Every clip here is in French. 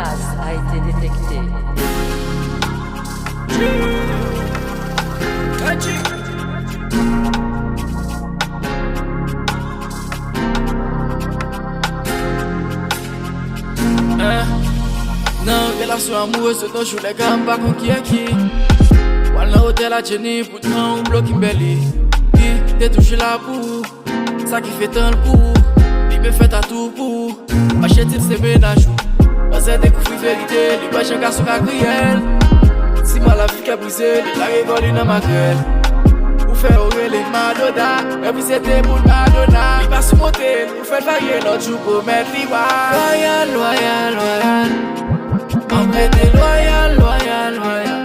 menace a été détectée. Non, relation amoureuse, non, je les gars, pas qu'on qui est qui. Voilà, hôtel à Jenny, pour temps, ou bloc Kimberly. Qui t'es touché la boue, ça qui fait tant le coup. Il me fait à tout pour acheter ses ménages. On s'est découvert vérité, il va changer son criel. Si mal la vie qui a brisé, il a rigolé dans ma gueule. Ou faire aurélie les Madonna, et puis c'était pour Madonna. Il va se monter, ou faire varier l'autre jour pour mettre l'Iwa. Loyal, loyal, loyal. M'embêter loyal, loyal, loyal.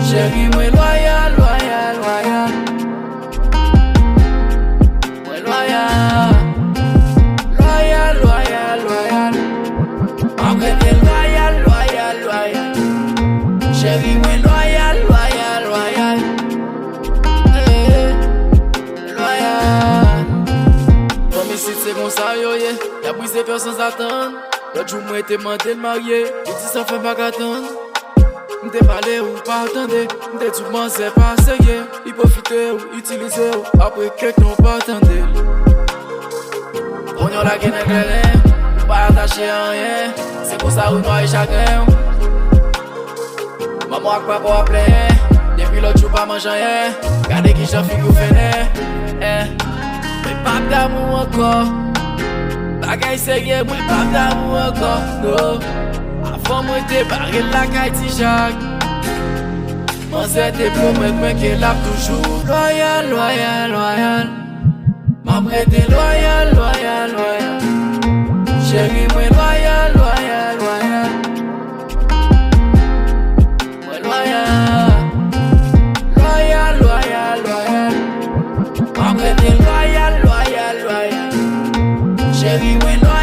Chérie, moi loyal, loyal, loyal. Moi loyal. Loyal, loyal, loyal. M'embêter loyal, loyal, loyal. Chérie, moi loyal, loyal, loyal. Loyal. Comme ici c'est comme ça, yo, yeah. Y'a brisé peur sans attendre. L'autre jour, moi, t'ai demandé de marier. Il dit ça fait pas qu'attendre. M'te parlé ou pas attendre. M'te tout le monde c'est pas sérieux. Il profiter ou utiliser ou après quelqu'un pas attendre. On y a la gueule éclairée. Pas attaché à rien. C'est pour ça où noir et chagrin. Maman a pas pour appeler. Depuis l'autre jour, pas manger rien. Regardez qui j'en figure fainé. Mais pas d'amour encore. Bagay sérieux, moi pas d'amour encore, no. Avant moi t'es barré la caille Jacques. Moi c'était promettre moi qu'elle a toujours loyal, loyal, loyal. Ma prête loyal, loyal, loyal. Chérie moi loyal, loyal, loyal. Moi loyal. Loyal, loyal, loyal. Ma prête loyal, loyal, loyal. Chérie, we know